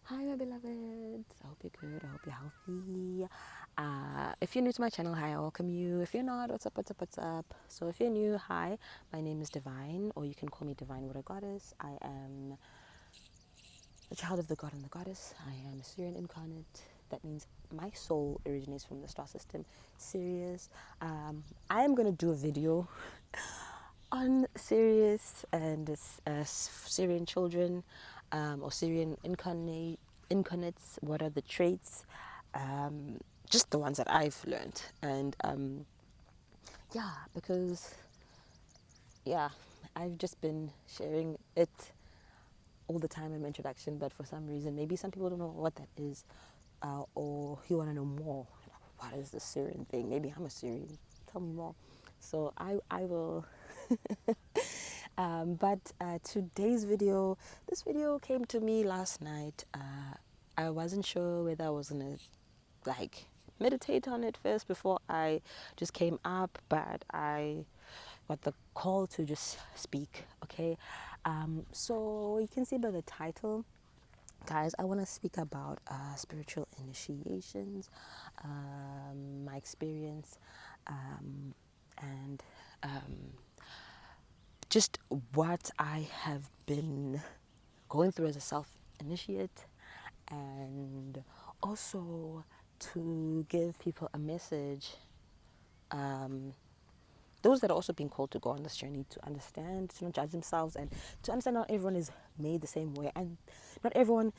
Hi, my beloveds. I hope you're good. I hope you're healthy. If you're new to my channel, hi, I welcome you. If you're not, what's up, what's up, what's up? So, if you're new, hi, my name is Divine, or you can call me Divine Water Goddess. I am the child of the God and the Goddess. I am a Syrian incarnate. That means my soul originates from the star system, Sirius. I am going to do a video on Sirius and Syrian children or Syrian incarnates. What are the traits? Just the ones that I've learned. And yeah, because yeah, I've just been sharing it all the time in my introduction, but for some reason, maybe some people don't know what that is, or you want to know more. What is the Syrian thing? Maybe I'm a Syrian. Tell me more. So I will. But today's video, this video came to me last night. I wasn't sure whether I was gonna like meditate on it first before I just came up, but I got the call to just speak. Okay, so you can see by the title, guys, I want to speak about spiritual initiations, my experience, and just what I have been going through as a self initiate, and also to give people a message. Those that are also being called to go on this journey, to understand, to not judge themselves, and to understand not everyone is made the same way, and not everyone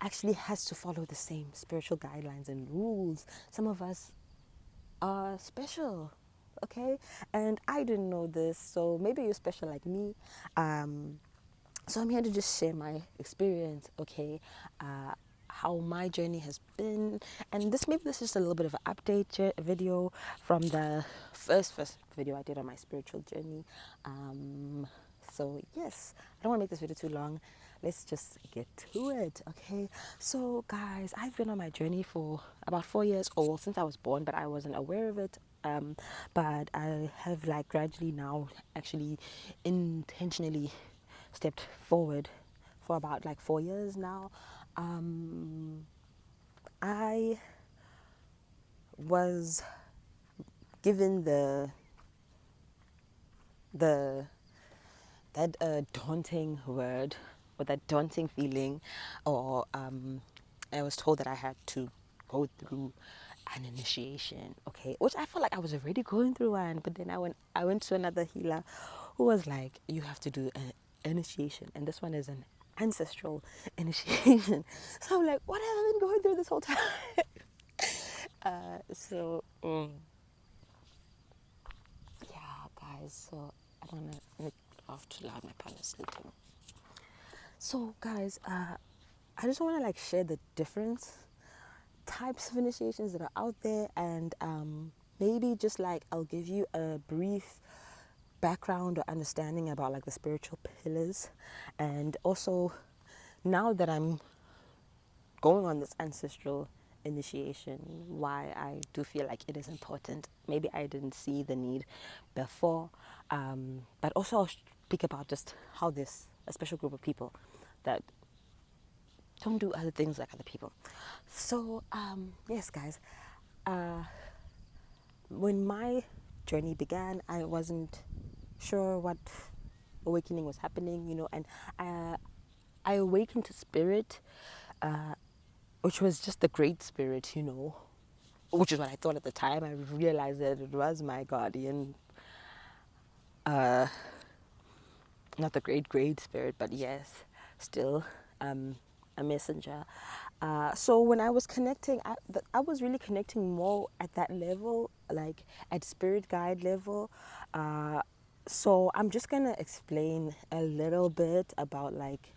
actually has to follow the same spiritual guidelines and rules. Some of us are special, okay? And I didn't know this, so maybe you're special like me. So I'm here to just share my experience, okay? How my journey has been, and this is just a little bit of an update video from the first video I did on my spiritual journey. So yes, I don't want to make this video too long. Let's just get to it, okay? So guys, I've been on my journey for about 4 years, or since I was born, but I wasn't aware of it. But I have like gradually now actually intentionally stepped forward for about like 4 years now. I was given the that daunting word, or that daunting feeling, or I was told that I had to go through an initiation, okay, which I felt like I was already going through one, but then I went to another healer who was like, you have to do an initiation, and this one is an ancestral initiation. So I'm like, what have I been going through this whole time? So yeah, guys, so I don't want to laugh too loud, my partner's sleeping. So guys, I just want to like share the different types of initiations that are out there, and maybe just like I'll give you a brief background or understanding about like the spiritual pillars, and also now that I'm going on this ancestral initiation, why I do feel like it is important. Maybe I didn't see the need before, but also I'll speak about just how this a special group of people that don't do other things like other people. So yes, guys, when my journey began, I wasn't sure what awakening was happening, and I awakened to spirit, which was just the great spirit, which is what I thought at the time. I realized that it was my guardian, not the great spirit, but yes, still a messenger. So when I was connecting, I was really connecting more at that level, like at spirit guide level. So I'm just gonna explain a little bit about like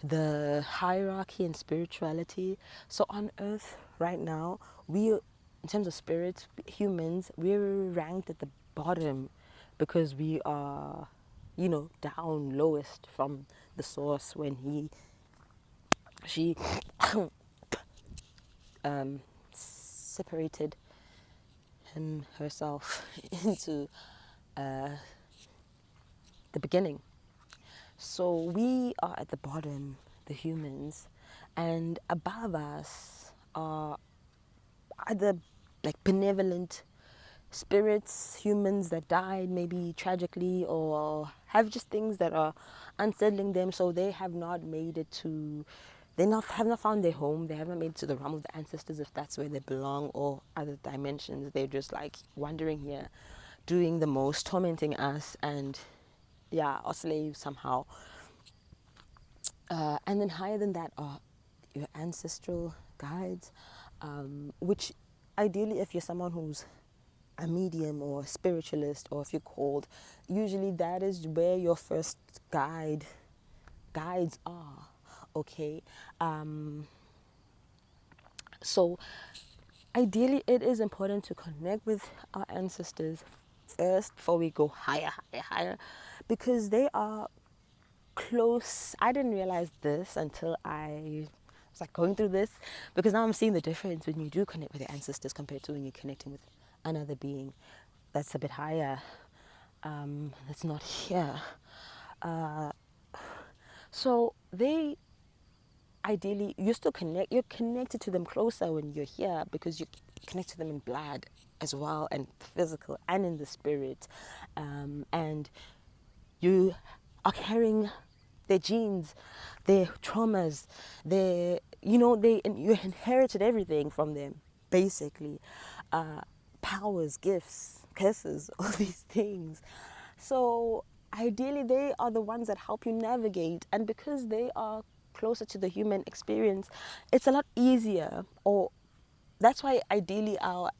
the hierarchy in spirituality. So on earth right now, in terms of spirits, humans, we're ranked at the bottom because we are, down lowest from the source when she separated herself into the beginning. So we are at the bottom the humans, and above us are other like benevolent spirits, humans that died maybe tragically or have just things that are unsettling them, so they have not made it to, have not found their home, they haven't made it to the realm of the ancestors, if that's where they belong, or other dimensions. They're just like wandering here, doing the most, tormenting us, and yeah, are slaves somehow. And then higher than that are your ancestral guides, which ideally, if you're someone who's a medium or a spiritualist, or if you're called, usually that is where your first guides are. Okay, so ideally, it is important to connect with our ancestors first before we go higher, because they are close. I didn't realize this until I was like going through this, because now I'm seeing the difference when you do connect with your ancestors compared to when you're connecting with another being that's a bit higher, that's not here. So they ideally, you're connected to them closer when you're here, because you connect to them in blood as well, and physical and in the spirit, and you are carrying their genes, their traumas, you inherited everything from them, basically, powers, gifts, curses, all these things. So ideally, they are the ones that help you navigate, and because they are closer to the human experience, it's a lot easier. Or that's why ideally our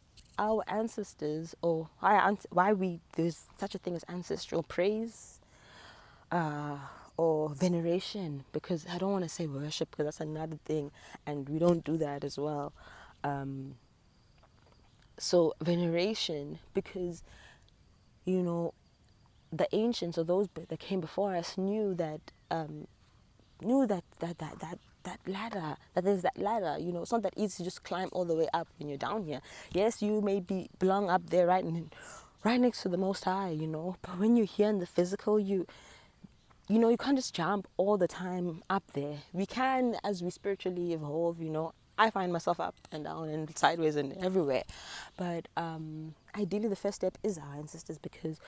ancestors, or why there's such a thing as ancestral praise, or veneration, because I don't want to say worship, because that's another thing, and we don't do that as well. So veneration, because the ancients, or those that came before us, knew that that ladder, that there's that ladder. It's not that easy to just climb all the way up when you're down here. Yes, you may belong up there, right next to the Most High, but when you're here in the physical, you can't just jump all the time up there. We can, as we spiritually evolve. I find myself up and down and sideways and everywhere, but ideally the first step is our ancestors, because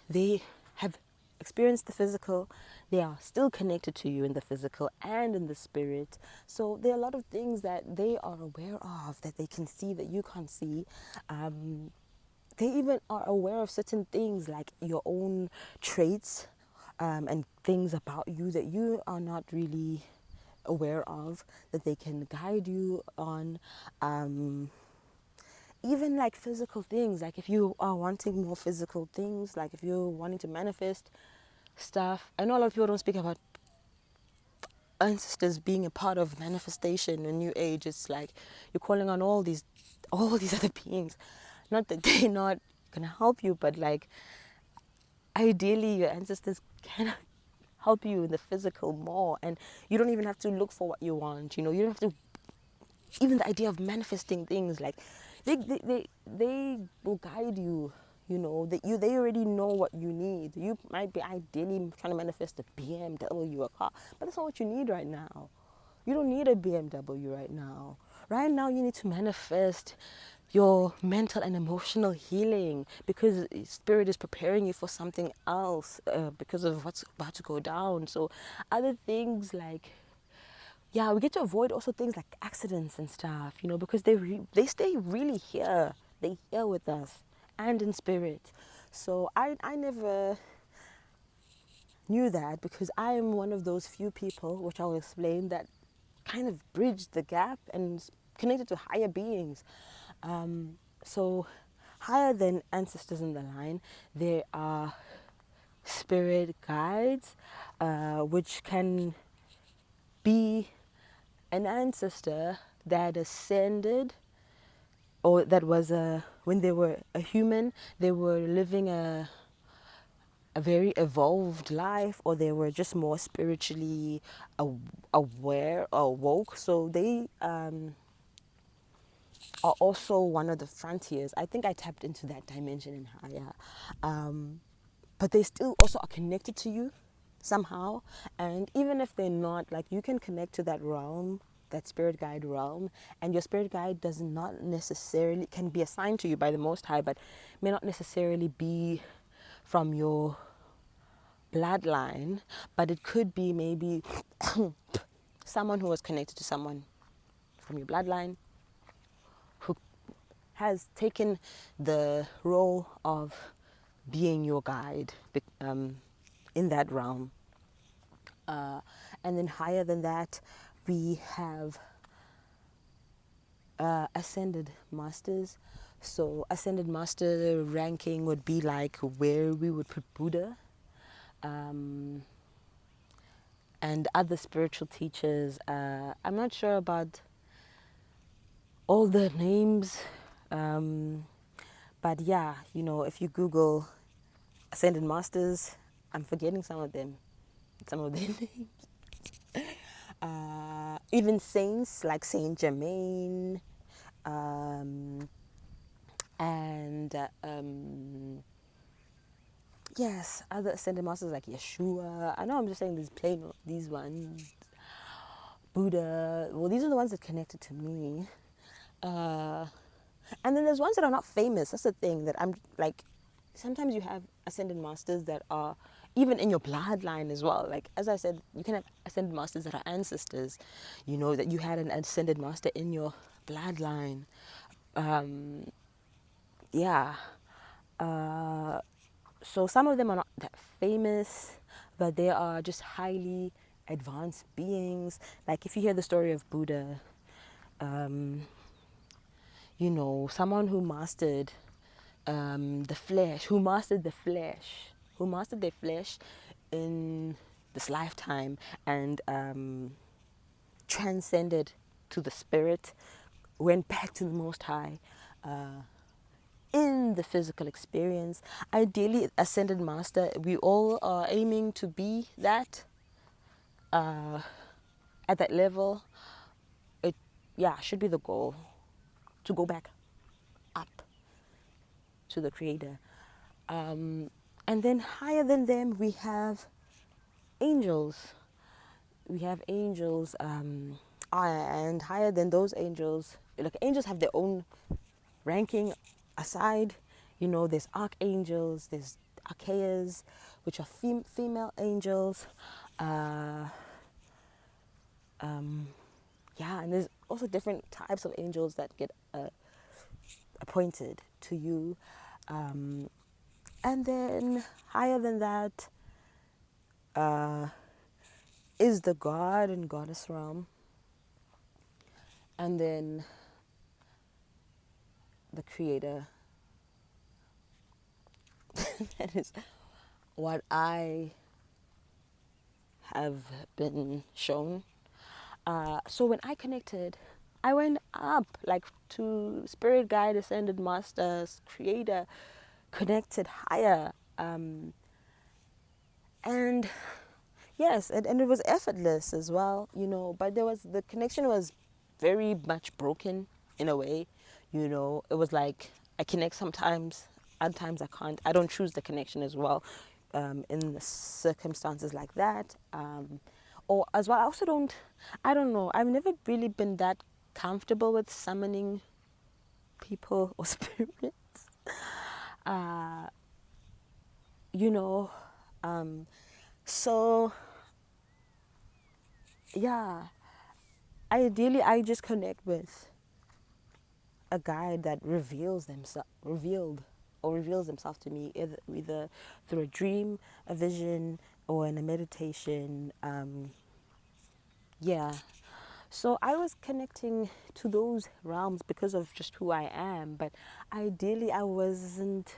they have experienced the physical, they are still connected to you in the physical and in the spirit. So there are a lot of things that they are aware of, that they can see that you can't see. They even are aware of certain things, like your own traits, and things about you that you are not really aware of, that they can guide you on. Even like physical things, like if you are wanting more physical things, like if you're wanting to manifest stuff. I know a lot of people don't speak about ancestors being a part of manifestation in New Age. It's like you're calling on all these other beings. Not that they're not gonna help you, but like ideally your ancestors can help you in the physical more, and you don't even have to look for what you want. You don't have to. Even the idea of manifesting things, like they will guide you. They already know what you need. You might be ideally trying to manifest a BMW, a car, but that's not what you need right now. You don't need a BMW right now. Right now you need to manifest your mental and emotional healing, because spirit is preparing you for something else, because of what's about to go down. So other things like, yeah, we get to avoid also things like accidents and stuff, because they stay really here. They here with us and in spirit. So I never knew that, because I am one of those few people, which I'll explain, that kind of bridged the gap and connected to higher beings. So higher than ancestors in the line, there are spirit guides, which can be an ancestor that ascended, or that was when they were a human, they were living a very evolved life, or they were just more spiritually aware or woke. So they are also one of the frontiers. I think I tapped into that dimension in higher, but they still also are connected to you somehow. And even if they're not, like, you can connect to that realm, that spirit guide realm, and your spirit guide does not necessarily, can be assigned to you by the Most High, but may not necessarily be from your bloodline, but it could be maybe someone who was connected to someone from your bloodline who has taken the role of being your guide in that realm. And then higher than that, we have ascended masters. So ascended master ranking would be like where we would put Buddha, and other spiritual teachers. I'm not sure about all the names, but yeah, if you Google ascended masters, I'm forgetting some of them, some of their names. Even saints like Saint Germain, and yes, other ascended masters like Yeshua. I know I'm just saying these ones. Buddha. Well, these are the ones that connected to me. And then there's ones that are not famous. That's the thing that I'm like, sometimes you have ascended masters that are even in your bloodline as well. Like, as I said, you can have ascended masters that are ancestors, that you had an ascended master in your bloodline. Yeah. So some of them are not that famous, but they are just highly advanced beings. Like, if you hear the story of Buddha, someone who mastered the flesh, who mastered their flesh in this lifetime, and transcended to the spirit, went back to the Most High in the physical experience. Ideally, ascended master, we all are aiming to be that at that level. It, yeah, should be the goal, to go back up to the Creator. And then higher than them, we have angels. We have angels, and higher than those angels, like, angels have their own ranking aside. There's archangels, there's archeas, which are female angels. Yeah, and there's also different types of angels that get appointed to you. And then higher than that is the god and goddess realm. And then the Creator. That is what I have been shown. So when I connected, I went up, like, to Spirit Guide, Ascended Masters, Creator, connected higher. And yes, and it was effortless as well, but the connection was very much broken in a way. It was like I connect sometimes, other times I can't. I don't choose the connection as well, in the circumstances like that. Or as well, I don't know, I've never really been that comfortable with summoning people or spirits. You know, so yeah, ideally I just connect with a guide that reveals himself to me, either through a dream, a vision, or in a meditation. Yeah, so I was connecting to those realms because of just who I am, but ideally I wasn't,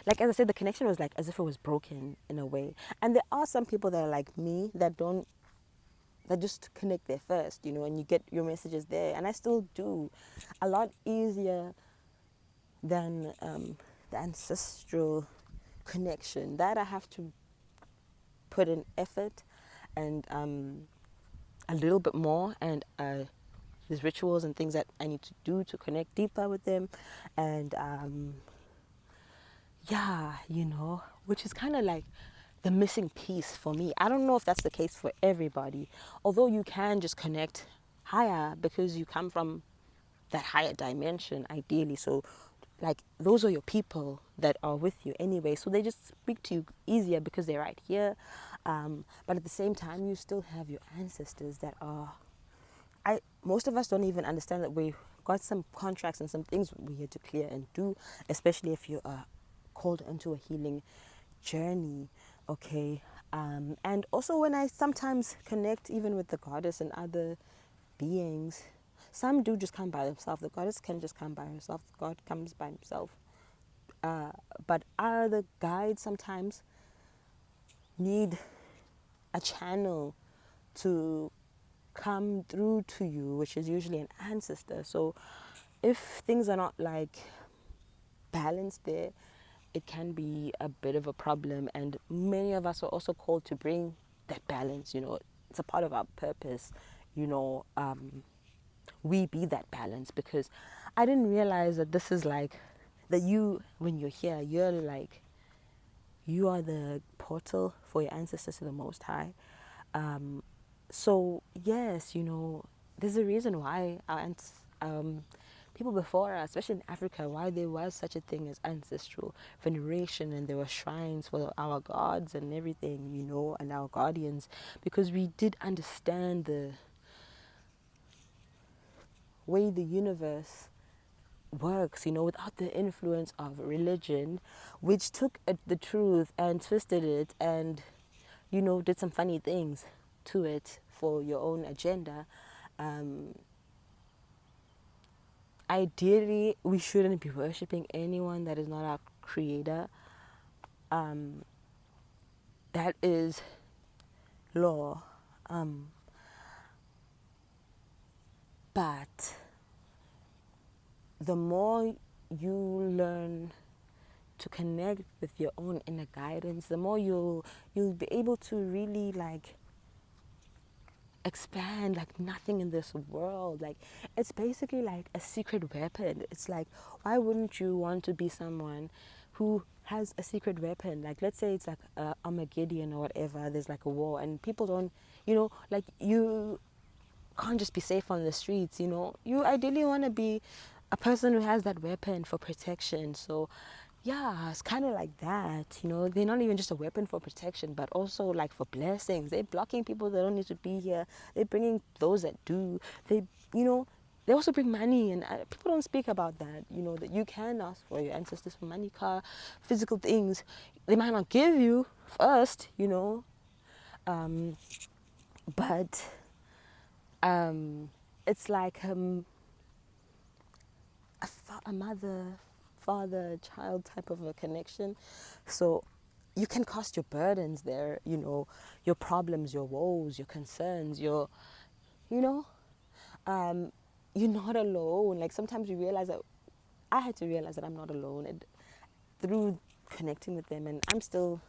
like, as I said, the connection was like as if it was broken in a way. And there are some people that are like me that just connect there first, and you get your messages there. And I still do a lot easier than the ancestral connection. That I have to put in effort and a little bit more, and there's rituals and things that I need to do to connect deeper with them. And yeah, which is kind of like the missing piece for me. I don't know if that's the case for everybody, although you can just connect higher because you come from that higher dimension ideally. So like those are your people that are with you anyway, so they just speak to you easier because they're right here. But at the same time, you still have your ancestors that are, most of us don't even understand that we've got some contracts and some things we're here to clear and do, especially if you are called into a healing journey. Okay. And also when I sometimes connect even with the goddess and other beings, some do just come by themselves. The goddess can just come by herself. God comes by himself. But other guides sometimes need a channel to come through to you, which is usually an ancestor. So if things are not like balanced there, it can be a bit of a problem. And many of us are also called to bring that balance. It's a part of our purpose. We be that balance, because I didn't realize that this is like that you, when you're here, you're like, you are the portal for your ancestors to the Most High. So yes, there's a reason why people before us, especially in Africa, why there was such a thing as ancestral veneration, and there were shrines for our gods and everything, and our guardians, because we did understand the way the universe works, without the influence of religion, which took the truth and twisted it and, did some funny things to it for your own agenda. Ideally, we shouldn't be worshipping anyone that is not our creator. That is law. But the more you learn to connect with your own inner guidance, the more you'll be able to really like expand like nothing in this world. Like, it's basically like a secret weapon. It's like, why wouldn't you want to be someone who has a secret weapon? Like, let's say it's like Armageddon or whatever, there's like a war and people don't, like, you can't just be safe on the streets. You ideally want to be a person who has that weapon for protection. So yeah, it's kind of like that. They're not even just a weapon for protection, but also like for blessings. They're blocking people that don't need to be here. They're bringing those that do. They also bring money, and people don't speak about that. That you can ask for your ancestors for money, car, physical things. They might not give you first, but it's like a mother, father, child type of a connection. So you can cast your burdens there, your problems, your woes, your concerns, you know, you're not alone. Like, sometimes you realize that I had to realize that I'm not alone, and through connecting with them, and I'm still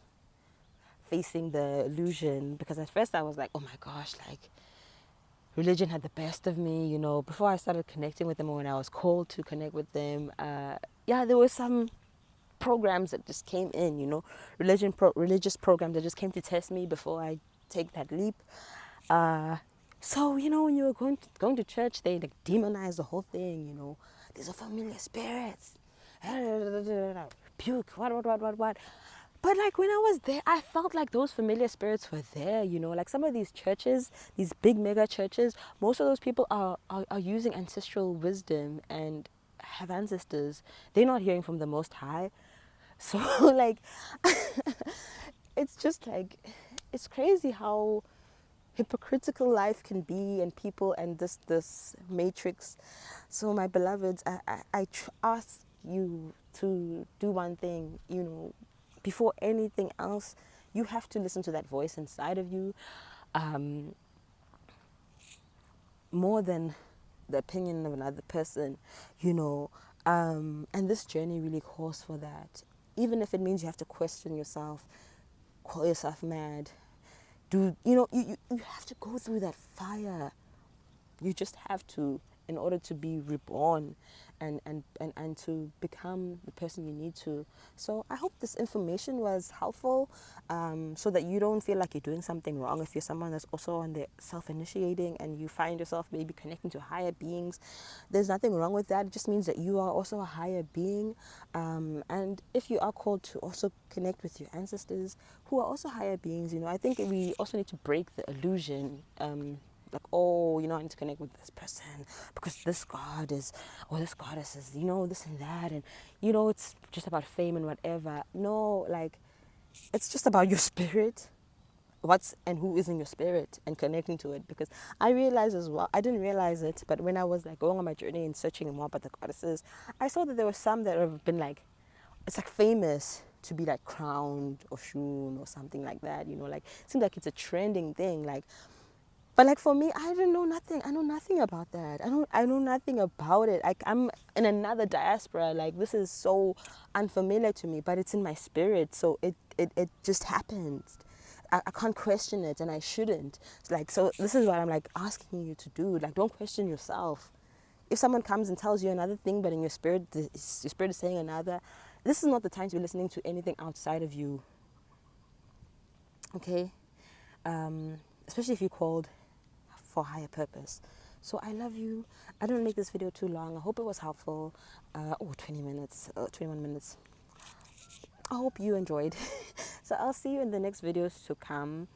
facing the illusion, because at first I was like, oh my gosh, like, religion had the best of me, before I started connecting with them, or when I was called to connect with them. There were some programs that just came in, religious programs that just came to test me before I take that leap. So, when you were going to church, they like demonize the whole thing, these are familiar spirits, puke, what. But like, when I was there, I felt like those familiar spirits were there, like some of these churches, these big mega churches, most of those people are using ancestral wisdom and have ancestors. They're not hearing from the Most High. So like, it's just like, it's crazy how hypocritical life can be, and people, and this matrix. So my beloveds, I ask you to do one thing, before anything else. You have to listen to that voice inside of you, more than the opinion of another person, and this journey really calls for that. Even if it means you have to question yourself, call yourself mad, you have to go through that fire. You just have to. in order to be reborn and to become the person you need to. So I hope this information was helpful, so that you don't feel like you're doing something wrong if you're someone that's also on the self-initiating and you find yourself maybe connecting to higher beings. There's nothing wrong with that. It just means that you are also a higher being, and if you are called to also connect with your ancestors who are also higher beings, I think we also need to break the illusion, like, oh, I need to connect with this person because this god is, or this goddess is, this and that, and it's just about fame and whatever. No, like, it's just about your spirit, what's and who is in your spirit, and connecting to it. Because I realized as well, I didn't realize it, but when I was like going on my journey and searching more about the goddesses, I saw that there were some that have been like, it's like famous to be like crowned or shoon or something like that, like it seems like it's a trending thing, like. But like for me, I don't know nothing. I know nothing about that. I know nothing about it. Like I'm in another diaspora. Like this is so unfamiliar to me, but it's in my spirit. So it just happens. I can't question it, and I shouldn't. It's like, so this is what I'm like asking you to do. Like, don't question yourself. If someone comes and tells you another thing, but in your spirit is saying another, this is not the time to be listening to anything outside of you. Okay, especially if you're called for higher purpose. So I love you. I don't make this video too long. I hope it was helpful. 20 minutes, 21 minutes. I hope you enjoyed. So I'll see you in the next videos to come.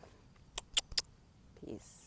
Peace.